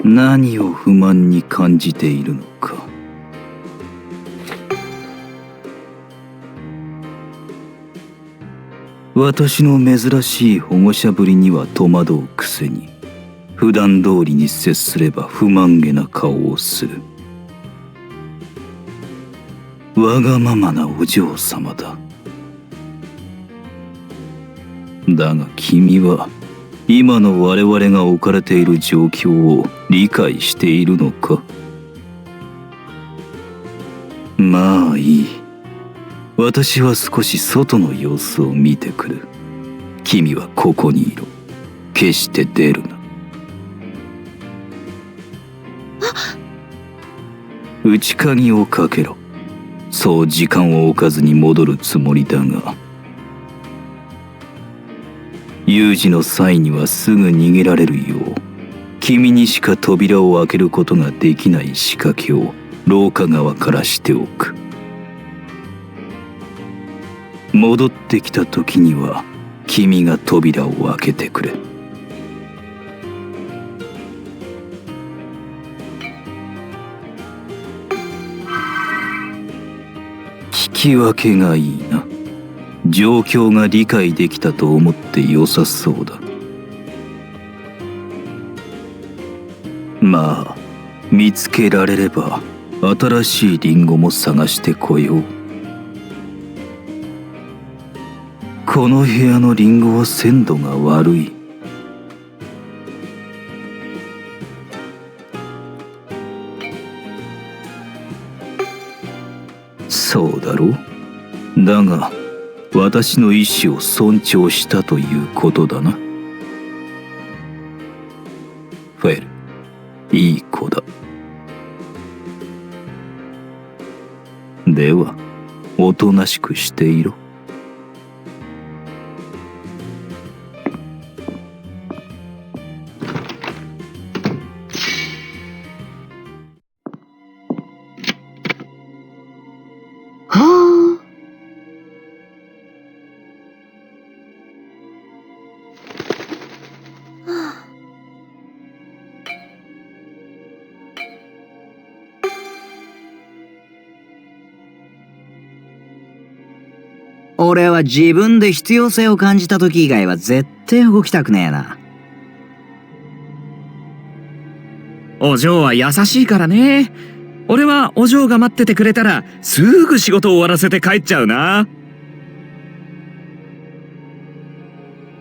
何を不満に感じているのか。私の珍しい保護者ぶりには戸惑うくせに、普段通りに接すれば不満げな顔をする。わがままなお嬢様だ。だが君は今の我々が置かれている状況を理解しているのか。まあいい。私は少し外の様子を見てくる。君はここにいろ。決して出るな。内鍵をかけろ。そう時間を置かずに戻るつもりだが、有事の際にはすぐ逃げられるよう、君にしか扉を開けることができない仕掛けを廊下側からしておく。戻ってきた時には君が扉を開けてくれ。聞き分けがいいな。状況が理解できたと思って良さそうだ。まあ見つけられれば新しいリンゴも探してこよう。この部屋のリンゴは鮮度が悪い。そうだろう。だが私の意志を尊重したということだな。フェル、いい子だ。ではおとなしくしていろ。俺は自分で必要性を感じた時以外は絶対動きたくねえな。お嬢は優しいからね。俺はお嬢が待っててくれたらすぐ仕事を終わらせて帰っちゃうな。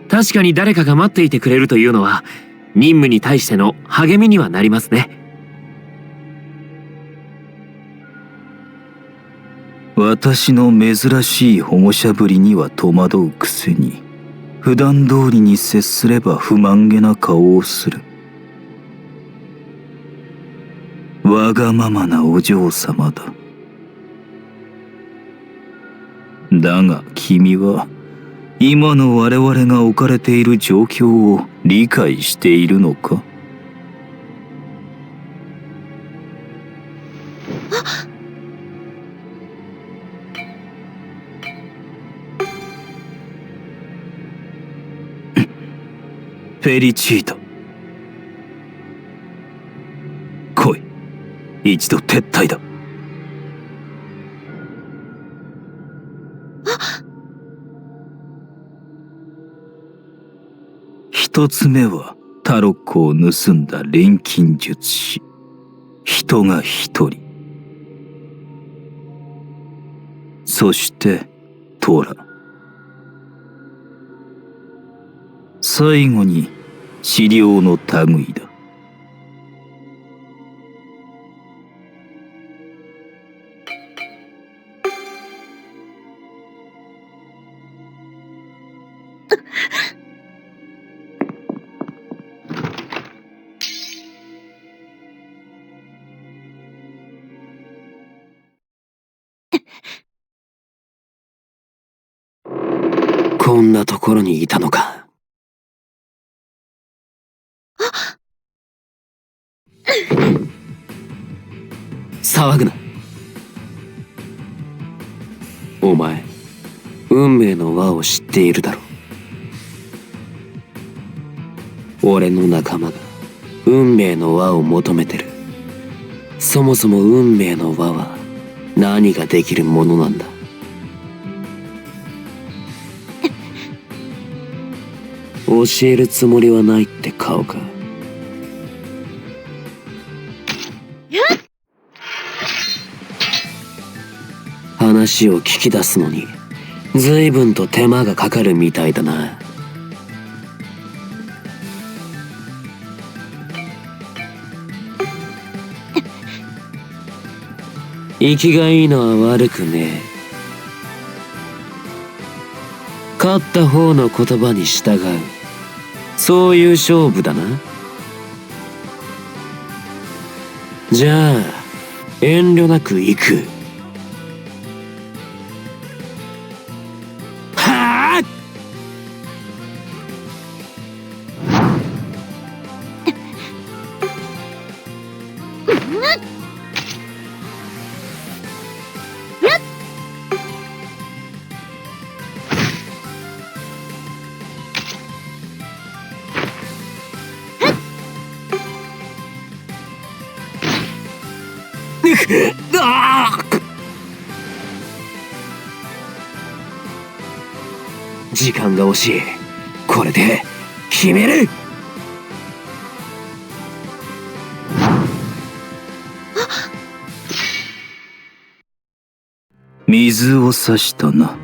確かに誰かが待っていてくれるというのは任務に対しての励みにはなりますね。私の珍しい保護者ぶりには戸惑うくせに、普段通りに接すれば不満げな顔をする。わがままなお嬢様だ。だが君は今の我々が置かれている状況を理解しているのか。フェリチータ、来い。一度撤退だ。一つ目はタロッコを盗んだ錬金術師。人が一人。そしてトラ。最後に資料の類だ。こんなところにいたのか。騒ぐな。お前、運命の輪を知っているだろう。俺の仲間が運命の輪を求めてる。そもそも運命の輪は何ができるものなんだ。教えるつもりはないって顔か。話を聞き出すのに随分と手間がかかるみたいだな。生きがいいのは悪くねえ。勝った方の言葉に従う、そういう勝負だな。じゃあ遠慮なく行く。はあ。時間が惜しい。これで決める。水を差したな。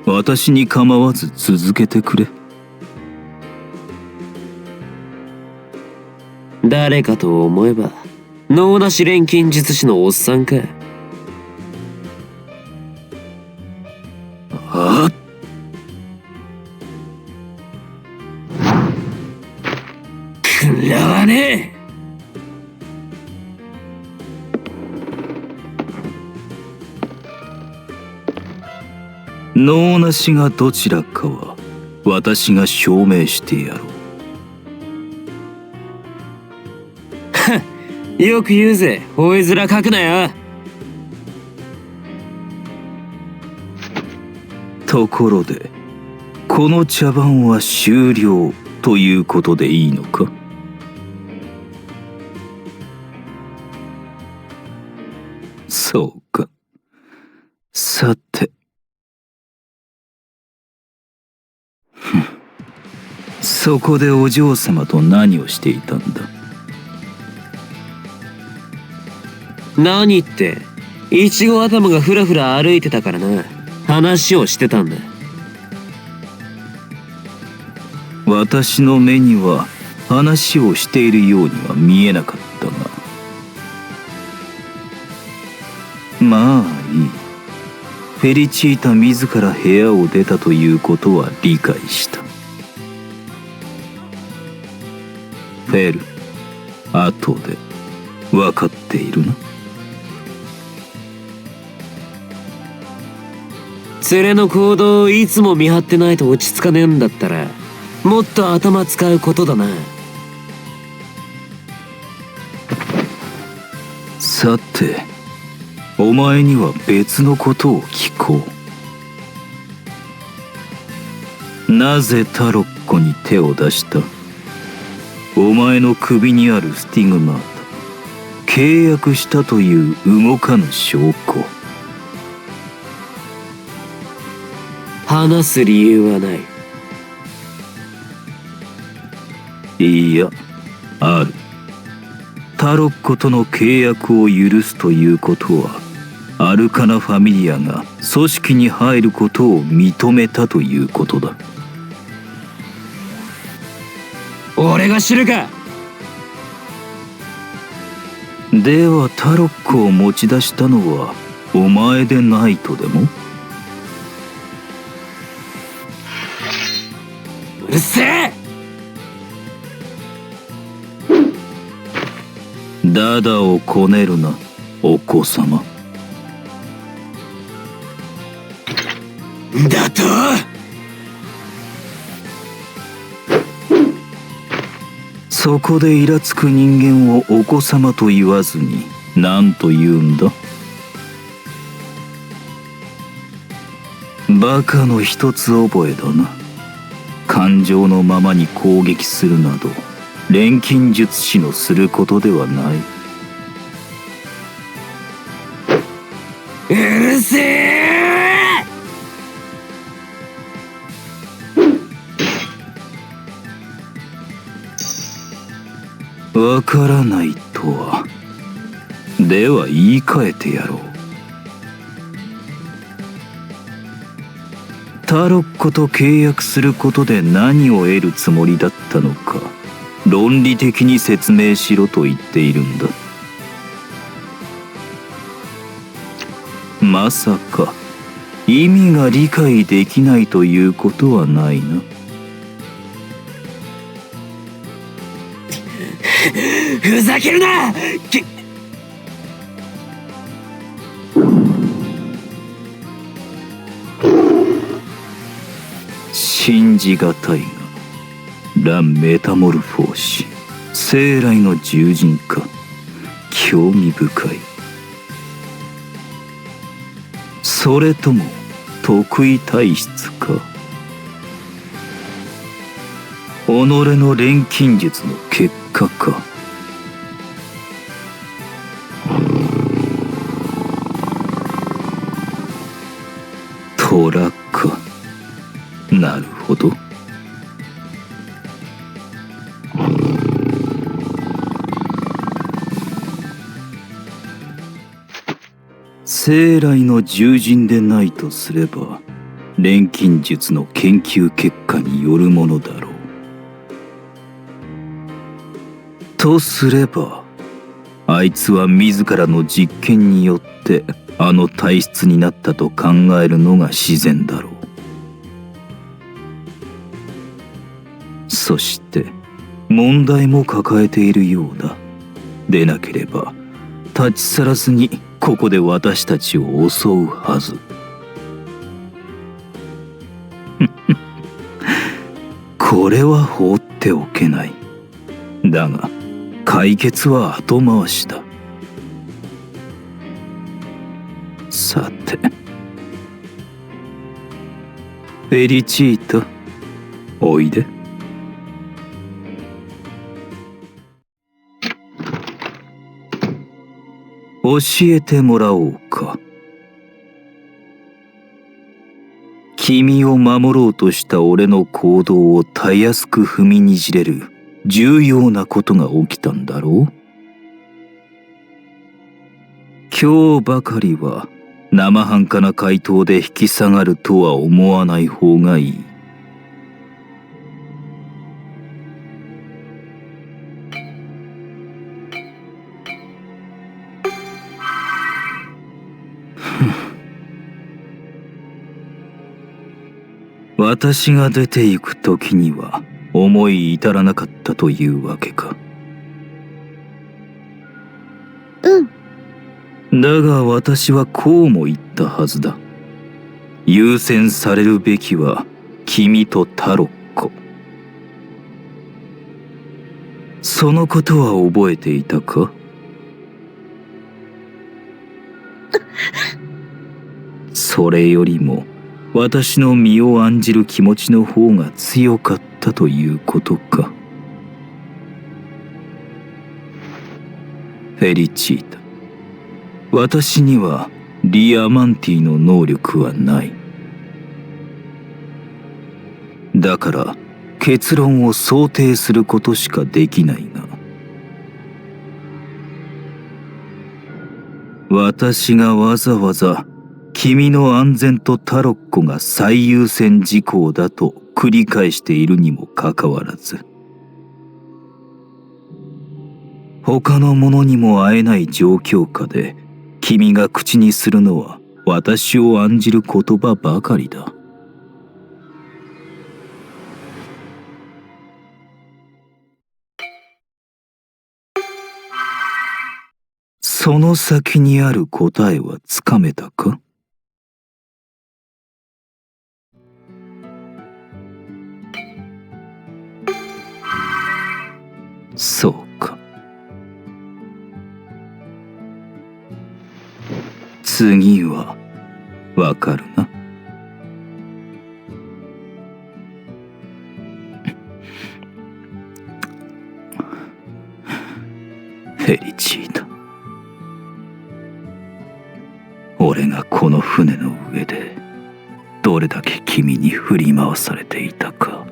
私に構わず続けてくれ。誰かと思えば脳なし錬金術師のおっさんか。あっ、くらわねえ。脳なしがどちらかは私が証明してやろう。よく言うぜ、吠え面かくなよ。ところでこの茶番は終了ということでいいのか？そうか。さて、そこでお嬢様と何をしていたんだ？何って、イチゴ頭がふらふら歩いてたからな。話をしてたんだ。私の目には話をしているようには見えなかったが、まあいい。フェリチータ自ら部屋を出たということは理解した。フェル、後で分かっているな。連れの行動をいつも見張ってないと落ち着かねえんだったら、もっと頭使うことだな。さて、お前には別のことを聞こう。なぜタロッコに手を出した？お前の首にあるスティグマータ、契約したという動かぬ証拠。話す理由はない。いや、ある。タロッコとの契約を許すということは、アルカナファミリアが組織に入ることを認めたということだ。俺が知るか。ではタロッコを持ち出したのはお前でないとでも？うるせえ。ダダをこねるな、お子様。だと？そこでイラつく人間をお子様と言わずに何と言うんだ？バカの一つ覚えだな。感情のままに攻撃するなど錬金術師のすることではない。うるせえ。わからないとは。では言い換えてやろう。タロッコと契約することで何を得るつもりだったのか、論理的に説明しろと言っているんだ。まさか意味が理解できないということはないな。ふざけるな。信じがたいが、ラ・メタモルフォーシ、生来の獣人か。興味深い。それとも得意体質か。己の錬金術の結果か。虎か。なるほど。生来の獣人でないとすれば、錬金術の研究結果によるものだろう。とすれば、あいつは自らの実験によってあの体質になったと考えるのが自然だろう。そして問題も抱えているようだ。でなければ立ち去らずにここで私たちを襲うはず。これは放っておけない。だが解決は後回しだ。さて、フェリチータ、おいで。教えてもらおうか。君を守ろうとした俺の行動をたやすく踏みにじれる重要なことが起きたんだろう。今日ばかりは生半可な回答で引き下がるとは思わない方がいい。私が出て行く時には思い至らなかったというわけか。だが私はこうも言ったはずだ。優先されるべきは君とタロッコ。そのことは覚えていたか？それよりも私の身を案じる気持ちの方が強かったということか。フェリチータ、私にはリアマンティの能力はない。だから結論を想定することしかできないが、私がわざわざ君の安全とタロッコが最優先事項だと繰り返しているにもかかわらず、他の者にも会えない状況下で君が口にするのは私を案じる言葉ばかりだ。その先にある答えはつかめたか？そうか。次はわかるな。フェリチータ、俺がこの船の上でどれだけ君に振り回されていたか、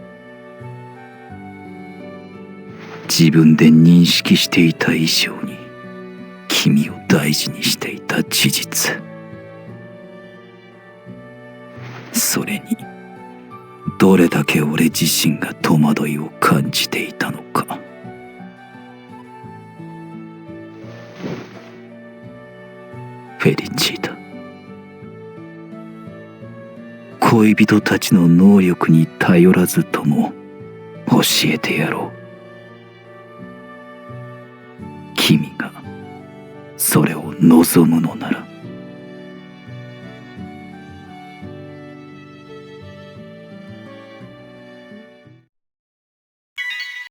自分で認識していた以上に君を大事にしていた事実、それにどれだけ俺自身が戸惑いを感じていたのか。フェリチータ、恋人たちの能力に頼らずとも教えてやろう。君がそれを望むのなら。